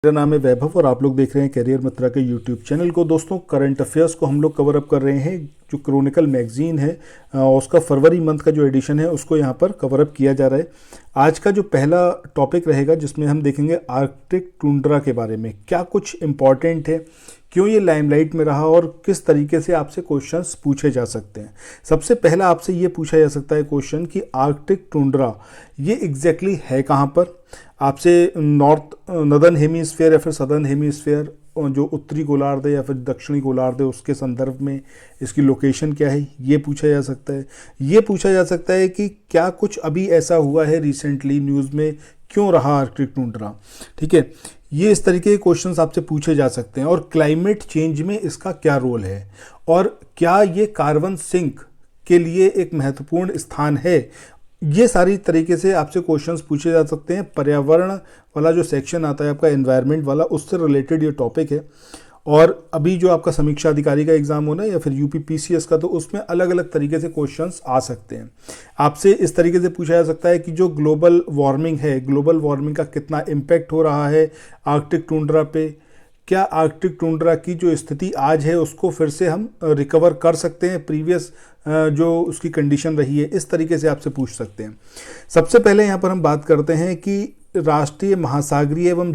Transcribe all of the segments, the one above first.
मेरा नाम है वैभव और आप लोग देख रहे हैं कैरियर मित्रा के यूट्यूब चैनल को। दोस्तों, करंट अफेयर्स को हम लोग कवर अप कर रहे हैं। जो क्रॉनिकल मैगजीन है उसका फरवरी मंथ का जो एडिशन है उसको यहाँ पर कवर अप किया जा रहा है। आज का जो पहला टॉपिक रहेगा जिसमें हम देखेंगे आर्कटिक टुंड्रा के बारे में, क्या कुछ इम्पॉर्टेंट है, क्यों ये लाइमलाइट में रहा और किस तरीके से आपसे क्वेश्चंस पूछे जा सकते हैं। सबसे पहला आपसे ये पूछा जा सकता है क्वेश्चन कि आर्कटिक टुंड्रा ये एग्जैक्टली है कहाँ पर। आपसे नॉर्दर्न हेमीस्फेयर या फिर सदर्न हेमीस्फेयर, जो उत्तरी गोलार्ध है या फिर दक्षिणी गोलार्ध है, उसके संदर्भ में इसकी लोकेशन क्या है ये पूछा जा सकता है। ये पूछा जा सकता है कि क्या कुछ अभी ऐसा हुआ है रिसेंटली न्यूज़ में, क्यों रहा आर्कटिक टुंड्रा। ठीक है, ये इस तरीके के क्वेश्चंस आपसे पूछे जा सकते हैं। और क्लाइमेट चेंज में इसका क्या रोल है और क्या ये कार्बन सिंक के लिए एक महत्वपूर्ण स्थान है, ये सारी तरीके से आपसे क्वेश्चंस पूछे जा सकते हैं। पर्यावरण वाला जो सेक्शन आता है आपका, एनवायरनमेंट वाला, उससे रिलेटेड ये टॉपिक है। और अभी जो आपका समीक्षा अधिकारी का एग्जाम होना है या फिर यूपीपीसीएस का, तो उसमें अलग अलग तरीके से क्वेश्चंस आ सकते हैं। आपसे इस तरीके से पूछा जा सकता है कि जो ग्लोबल वार्मिंग है, ग्लोबल वार्मिंग का कितना इम्पैक्ट हो रहा है आर्कटिक टुंड्रा पे, क्या आर्कटिक टुंड्रा की जो स्थिति आज है उसको फिर से हम रिकवर कर सकते हैं, प्रीवियस जो उसकी कंडीशन रही है, इस तरीके से आपसे पूछ सकते हैं। सबसे पहले यहाँ पर हम बात करते हैं कि राष्ट्रीय महासागरीय एवं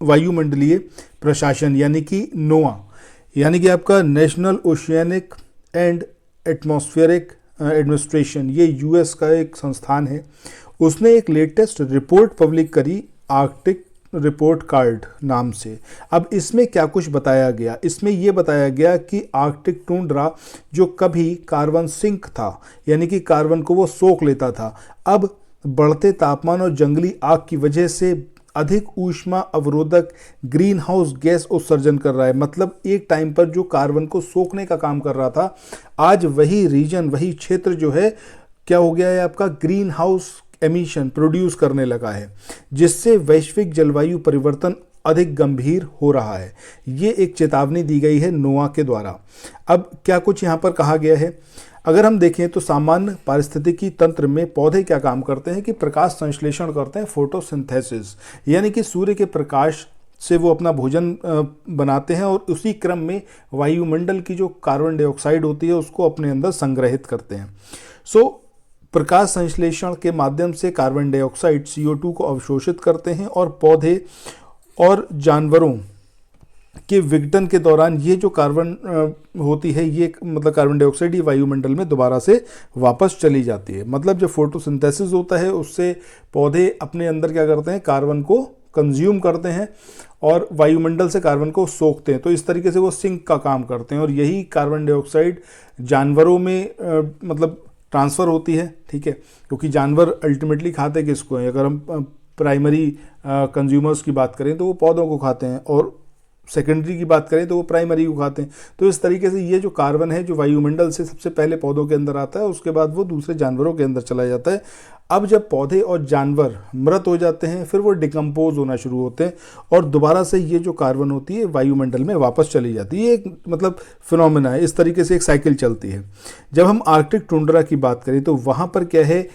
वायुमंडलीय प्रशासन यानी कि नोआ, यानी कि आपका national oceanic and atmospheric administration, ये यूएस का एक संस्थान है। उसने एक लेटेस्ट रिपोर्ट पब्लिक करी आर्कटिक रिपोर्ट कार्ड नाम से। अब इसमें क्या कुछ बताया गया, इसमें यह बताया गया कि आर्कटिक टुंड्रा जो कभी कार्बन सिंक था, यानी कि कार्बन को वो सोख लेता था, अब बढ़ते तापमान और जंगली आग की वजह से अधिक ऊष्मा अवरोधक ग्रीन हाउस गैस उत्सर्जन कर रहा है। मतलब एक टाइम पर जो कार्बन को सोखने का काम कर रहा था, आज वही रीजन, वही क्षेत्र जो है, क्या हो गया है आपका, ग्रीन हाउस एमिशन प्रोड्यूस करने लगा है, जिससे वैश्विक जलवायु परिवर्तन अधिक गंभीर हो रहा है। ये एक चेतावनी दी गई है नोआ के द्वारा। अब क्या कुछ यहाँ पर कहा गया है, अगर हम देखें तो सामान्य पारिस्थितिकी तंत्र में पौधे क्या काम करते हैं कि प्रकाश संश्लेषण करते हैं, फोटोसिंथेसिस, यानी कि सूर्य के प्रकाश से वो अपना भोजन बनाते हैं और उसी क्रम में वायुमंडल की जो कार्बन डाइऑक्साइड होती है उसको अपने अंदर संग्रहित करते हैं। प्रकाश संश्लेषण के माध्यम से कार्बन डाइऑक्साइड CO2 को अवशोषित करते हैं और पौधे और जानवरों के विघटन के दौरान ये जो कार्बन होती है, ये मतलब कार्बन डाइऑक्साइड, ये वायुमंडल में दोबारा से वापस चली जाती है। मतलब जब फोटोसिंथेसिस होता है उससे पौधे अपने अंदर क्या करते हैं, कार्बन को कंज्यूम करते हैं और वायुमंडल से कार्बन को सोखते हैं। तो इस तरीके से वो सिंक का काम करते हैं और यही कार्बन डाइऑक्साइड जानवरों में मतलब ट्रांसफ़र होती है। ठीक है, क्योंकि जानवर अल्टीमेटली खाते किसको हैं, अगर हम प्राइमरी कंज्यूमर्स की बात करें तो वो पौधों को खाते हैं और सेकेंडरी की बात करें तो वो प्राइमरी को खाते हैं। तो इस तरीके से ये जो कार्बन है जो वायुमंडल से सबसे पहले पौधों के अंदर आता है, उसके बाद वो दूसरे जानवरों के अंदर चला जाता है। अब जब पौधे और जानवर मृत हो जाते हैं फिर वो डिकम्पोज होना शुरू होते हैं और दोबारा से ये जो कार्बन होती है वायुमंडल में वापस चली जाती है। ये एक मतलब फिनोमेना है, इस तरीके से एक साइकिल चलती है। जब हम आर्कटिक टुंड्रा की बात करें तो वहाँ पर क्या है,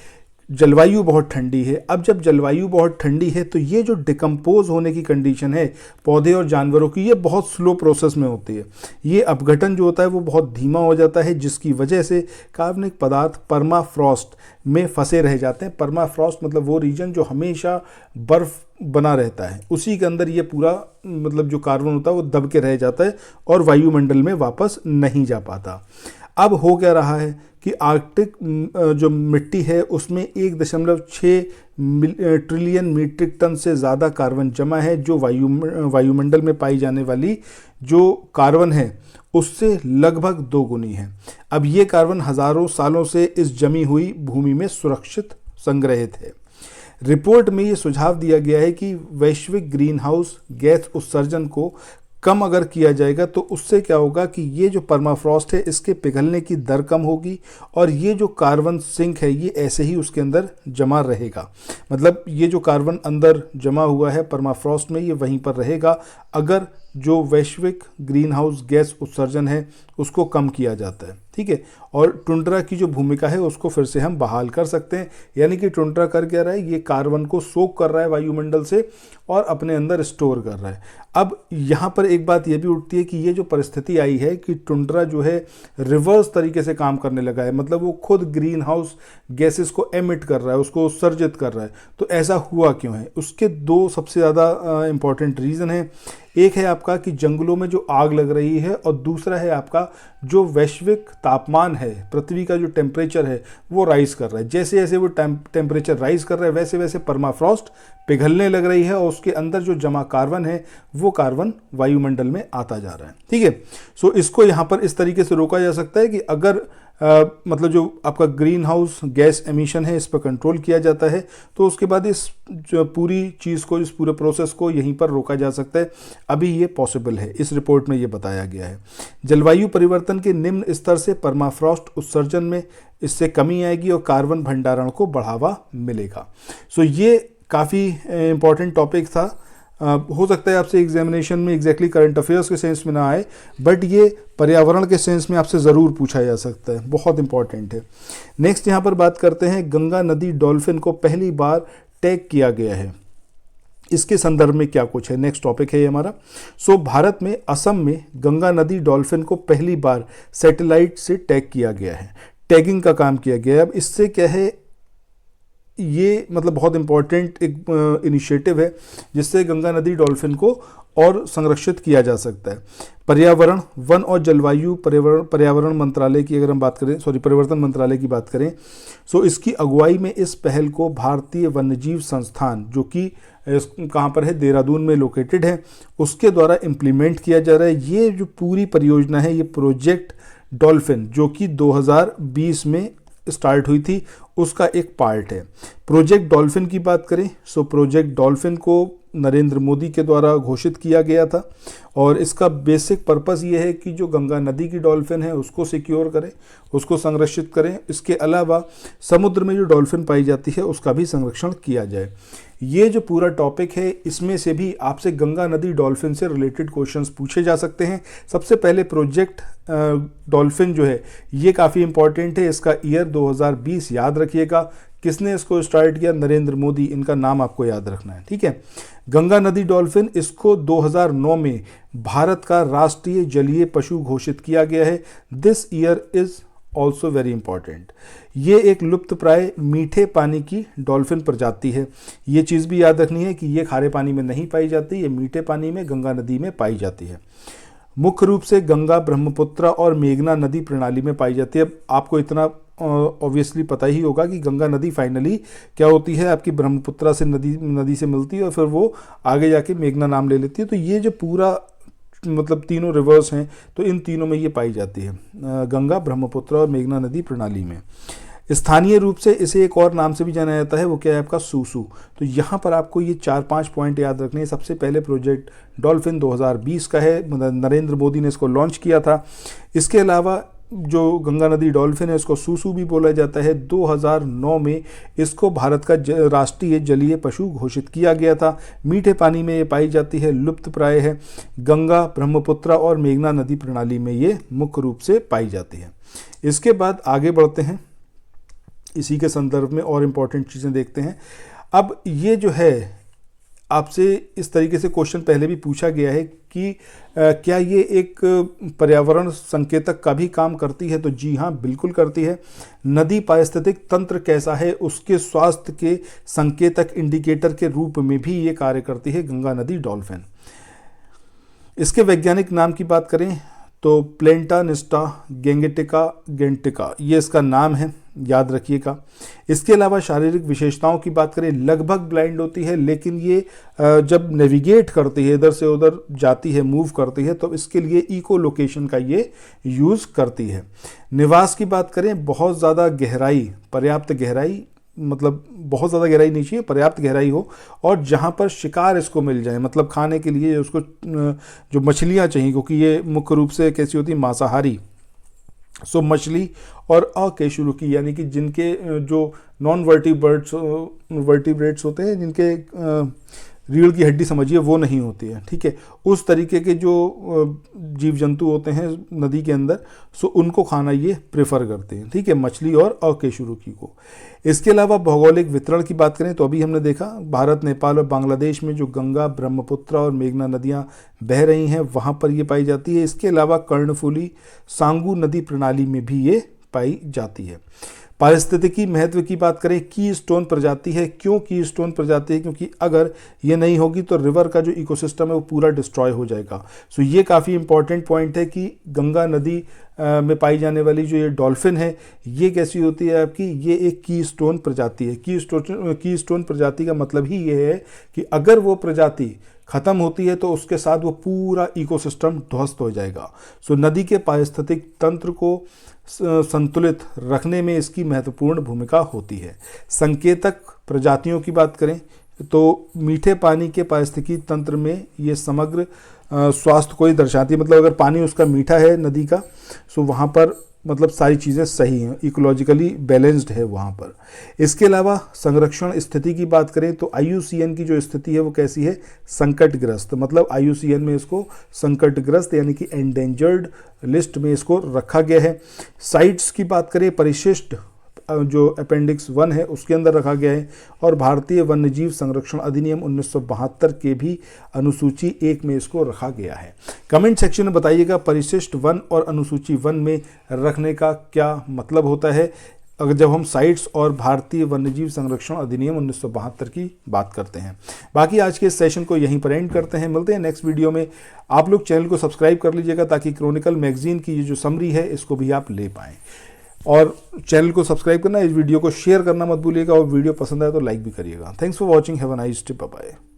जलवायु बहुत ठंडी है। अब जब जलवायु बहुत ठंडी है तो ये जो डिकम्पोज होने की कंडीशन है पौधे और जानवरों की, ये बहुत स्लो प्रोसेस में होती है। ये अपघटन जो होता है वो बहुत धीमा हो जाता है, जिसकी वजह से कार्बनिक पदार्थ परमाफ्रॉस्ट में फंसे रह जाते हैं। परमाफ्रॉस्ट मतलब वो रीजन जो हमेशा बर्फ बना रहता है, उसी के अंदर ये पूरा मतलब जो कार्बन होता है वो दब के रह जाता है और वायुमंडल में वापस नहीं जा पाता। अब हो क्या रहा है कि आर्कटिक जो मिट्टी है उसमें 1.6 ट्रिलियन मीट्रिक टन से ज़्यादा कार्बन जमा है, जो वायुमंडल में पाई जाने वाली जो कार्बन है उससे लगभग 2 गुनी है। अब ये कार्बन हज़ारों सालों से इस जमी हुई भूमि में सुरक्षित संग्रहित है। रिपोर्ट में ये सुझाव दिया गया है कि वैश्विक ग्रीन हाउस गैस उत्सर्जन को कम अगर किया जाएगा तो उससे क्या होगा कि ये जो परमाफ्रॉस्ट है इसके पिघलने की दर कम होगी और ये जो कार्बन सिंक है ये ऐसे ही उसके अंदर जमा रहेगा। मतलब ये जो कार्बन अंदर जमा हुआ है परमाफ्रॉस्ट में, ये वहीं पर रहेगा। अगर जो वैश्विक ग्रीन हाउस गैस उत्सर्जन है उसको कम किया जाता है। ठीक है, और टुंड्रा की जो भूमिका है उसको फिर से हम बहाल कर सकते हैं। यानी कि टुंड्रा कर क्या रहा है, ये कार्बन को सोख कर रहा है वायुमंडल से और अपने अंदर स्टोर कर रहा है। अब यहाँ पर एक बात ये भी उठती है कि ये जो परिस्थिति आई है कि टुंड्रा जो है रिवर्स तरीके से काम करने लगा है, मतलब वो खुद ग्रीन हाउस गैसेस को एमिट कर रहा है, उसको उत्सर्जित कर रहा है। तो ऐसा हुआ क्यों है, उसके दो सबसे ज़्यादा इंपॉर्टेंट रीज़न है। एक है आपका कि जंगलों में जो आग लग रही है, और दूसरा है आपका जो वैश्विक तापमान है, पृथ्वी का जो टेम्परेचर है वो राइज कर रहा है। जैसे जैसे वो टेम्परेचर राइज कर रहा है वैसे वैसे परमाफ्रॉस्ट पिघलने लग रही है और उसके अंदर जो जमा कार्बन है वो कार्बन वायुमंडल में आता जा रहा है। ठीक है, सो इसको यहाँ पर इस तरीके से रोका जा सकता है कि अगर मतलब जो आपका ग्रीन हाउस गैस एमिशन है इस पर कंट्रोल किया जाता है तो उसके बाद इस जो पूरी चीज़ को, इस पूरे प्रोसेस को यहीं पर रोका जा सकता है। अभी ये पॉसिबल है, इस रिपोर्ट में ये बताया गया है। जलवायु परिवर्तन के निम्न स्तर से परमाफ्रॉस्ट उत्सर्जन में इससे कमी आएगी और कार्बन भंडारण को बढ़ावा मिलेगा। सो ये काफ़ी इंपॉर्टेंट टॉपिक था। हो सकता है आपसे एग्जामिनेशन में एग्जैक्टली करंट अफेयर्स के सेंस में ना आए, बट ये पर्यावरण के सेंस में आपसे ज़रूर पूछा जा सकता है, बहुत इंपॉर्टेंट है। नेक्स्ट यहाँ पर बात करते हैं, गंगा नदी डॉल्फिन को पहली बार टैग किया गया है, इसके संदर्भ में क्या कुछ है। नेक्स्ट टॉपिक है ये हमारा। सो भारत में असम में गंगा नदी डॉल्फिन को पहली बार सैटेलाइट से टैग किया गया है, टैगिंग का काम किया गया है। अब इससे क्या है, ये मतलब बहुत इंपॉर्टेंट एक इनिशिएटिव है जिससे गंगा नदी डॉल्फिन को और संरक्षित किया जा सकता है। पर्यावरण, वन और जलवायु पर्यावरण मंत्रालय की अगर हम बात करें, परिवर्तन मंत्रालय की बात करें, सो इसकी अगुवाई में इस पहल को भारतीय वन्यजीव संस्थान, जो कि कहाँ पर है, देहरादून में लोकेटेड है, उसके द्वारा इम्प्लीमेंट किया जा रहा है। ये जो पूरी परियोजना है, ये प्रोजेक्ट डॉल्फिन, जो कि 2020 में स्टार्ट हुई थी, उसका एक पार्ट है। प्रोजेक्ट डॉल्फिन की बात करें, सो प्रोजेक्ट डॉल्फिन को नरेंद्र मोदी के द्वारा घोषित किया गया था और इसका बेसिक पर्पस ये है कि जो गंगा नदी की डॉल्फिन है उसको सिक्योर करें, उसको संरक्षित करें। इसके अलावा समुद्र में जो डॉल्फिन पाई जाती है उसका भी संरक्षण किया जाए। ये जो पूरा टॉपिक है इसमें से भी आपसे गंगा नदी डॉल्फिन से रिलेटेड क्वेश्चंस पूछे जा सकते हैं। सबसे पहले प्रोजेक्ट डॉल्फिन जो है ये काफ़ी इंपॉर्टेंट है, इसका ईयर 2020 याद रखिएगा। किसने इसको स्टार्ट किया, नरेंद्र मोदी, इनका नाम आपको याद रखना है। ठीक है, गंगा नदी डॉल्फिन, इसको 2009 में भारत का राष्ट्रीय जलीय पशु घोषित किया गया है। This year is also very important. ये एक लुप्तप्राय मीठे पानी की डॉल्फिन प्रजाति है। ये चीज़ भी याद रखनी है कि ये खारे पानी में नहीं पाई जाती, ये मीठे पानी में गंगा नदी में पाई जाती है। मुख्य रूप से गंगा, ब्रह्मपुत्र और मेघना नदी प्रणाली में पाई जाती है। अब आपको इतना ऑब्वियसली पता ही होगा कि गंगा नदी फाइनली क्या होती है, आपकी ब्रह्मपुत्र से नदी से मिलती है और फिर वो आगे जाके मेघना नाम ले लेती है। तो ये जो पूरा मतलब तीनों रिवर्स हैं, तो इन तीनों में ये पाई जाती है, गंगा, ब्रह्मपुत्र और मेघना नदी प्रणाली में। स्थानीय रूप से इसे एक और नाम से भी जाना जाता है, वो क्या है आपका, सूसू। तो यहाँ पर आपको ये 4-5 पॉइंट याद रखने हैं। सबसे पहले प्रोजेक्ट डॉल्फिन 2020 का है, नरेंद्र मोदी ने इसको लॉन्च किया था। इसके अलावा जो गंगा नदी डॉल्फिन है उसको सूसू भी बोला जाता है। 2009 में इसको भारत का राष्ट्रीय जलीय पशु घोषित किया गया था। मीठे पानी में ये पाई जाती है, लुप्तप्राय है। गंगा, ब्रह्मपुत्र और मेघना नदी प्रणाली में ये मुख्य रूप से पाई जाती है। इसके बाद आगे बढ़ते हैं, इसी के संदर्भ में और इम्पॉर्टेंट चीज़ें देखते हैं। अब ये जो है आपसे इस तरीके से क्वेश्चन पहले भी पूछा गया है कि क्या ये एक पर्यावरण संकेतक का भी काम करती है, तो जी हाँ, बिल्कुल करती है। नदी पारिस्थितिक तंत्र कैसा है उसके स्वास्थ्य के संकेतक, इंडिकेटर के रूप में भी ये कार्य करती है गंगा नदी डॉल्फिन। इसके वैज्ञानिक नाम की बात करें तो प्लेंटानिस्टा गेंगेटिका ये इसका नाम है, याद रखिएगा। इसके अलावा शारीरिक विशेषताओं की बात करें, लगभग ब्लाइंड होती है, लेकिन ये जब नेविगेट करती है, इधर से उधर जाती है, मूव करती है, तो इसके लिए इको लोकेशन का ये यूज़ करती है। निवास की बात करें, बहुत ज़्यादा गहराई, पर्याप्त गहराई, मतलब बहुत ज़्यादा गहराई नहीं चाहिए, पर्याप्त गहराई हो, और जहाँ पर शिकार इसको मिल जाए, मतलब खाने के लिए उसको जो मछलियाँ चाहिए, क्योंकि ये मुख्य रूप से कैसी होती है, मांसाहारी। सो मछली और अकेशुरुकी, यानी कि जिनके जो नॉन वर्टिब्रेट्स होते हैं, जिनके रीढ़ की हड्डी समझिए वो नहीं होती है, ठीक है। उस तरीके के जो जीव जंतु होते हैं नदी के अंदर, सो उनको खाना ये प्रेफर करते हैं, ठीक है, मछली और अकशेरुकी को। इसके अलावा भौगोलिक वितरण की बात करें तो अभी हमने देखा भारत, नेपाल और बांग्लादेश में जो गंगा, ब्रह्मपुत्र और मेघना नदियाँ बह रही हैं वहाँ पर ये पाई जाती है। इसके अलावा कर्णफुली सांगू नदी प्रणाली में भी ये पाई जाती है। पारिस्थितिकी महत्व की बात करें, की स्टोन प्रजाति है। क्यों की स्टोन प्रजाति है? क्योंकि अगर ये नहीं होगी तो रिवर का जो इकोसिस्टम है वो पूरा डिस्ट्रॉय हो जाएगा। सो ये काफ़ी इंपॉर्टेंट पॉइंट है कि गंगा नदी में पाई जाने वाली जो ये डॉल्फिन है ये कैसी होती है आपकी, ये एक की स्टोन प्रजाति है। की स्टोन प्रजाति का मतलब ही ये है कि अगर वो प्रजाति खत्म होती है तो उसके साथ वो पूरा इकोसिस्टम ध्वस्त हो जाएगा। सो नदी के पारिस्थितिक तंत्र को संतुलित रखने में इसकी महत्वपूर्ण भूमिका होती है। संकेतक प्रजातियों की बात करें तो मीठे पानी के पारिस्थितिकी तंत्र में ये समग्र स्वास्थ्य को ही दर्शाती है। मतलब अगर पानी उसका मीठा है नदी का, सो वहाँ पर मतलब सारी चीज़ें सही हैं, इकोलॉजिकली बैलेंस्ड है वहाँ पर। इसके अलावा संरक्षण स्थिति की बात करें तो IUCN की जो स्थिति है वो कैसी है, संकटग्रस्त। मतलब IUCN में इसको संकटग्रस्त यानी कि एंडेंजर्ड लिस्ट में इसको रखा गया है। साइट्स की बात करें, परिशिष्ट जो अपेंडिक्स 1 है उसके अंदर रखा गया है। और भारतीय वन्यजीव संरक्षण अधिनियम 1972 के भी अनुसूची 1 में इसको रखा गया है। कमेंट सेक्शन में बताइएगा परिशिष्ट 1 और अनुसूची 1 में रखने का क्या मतलब होता है अगर जब हम साइट्स और भारतीय वन्यजीव संरक्षण अधिनियम 1972 की बात करते हैं। बाकी आज के इस सेशन को यहीं पर एंड करते हैं, मिलते हैं नेक्स्ट वीडियो में। आप लोग चैनल को सब्सक्राइब कर लीजिएगा ताकि क्रॉनिकल मैगजीन की ये जो समरी है इसको भी आप ले पाएँ। और चैनल को सब्सक्राइब करना, इस वीडियो को शेयर करना मत भूलिएगा और वीडियो पसंद आए तो लाइक भी करिएगा। Thanks for watching, have a nice day, bye bye.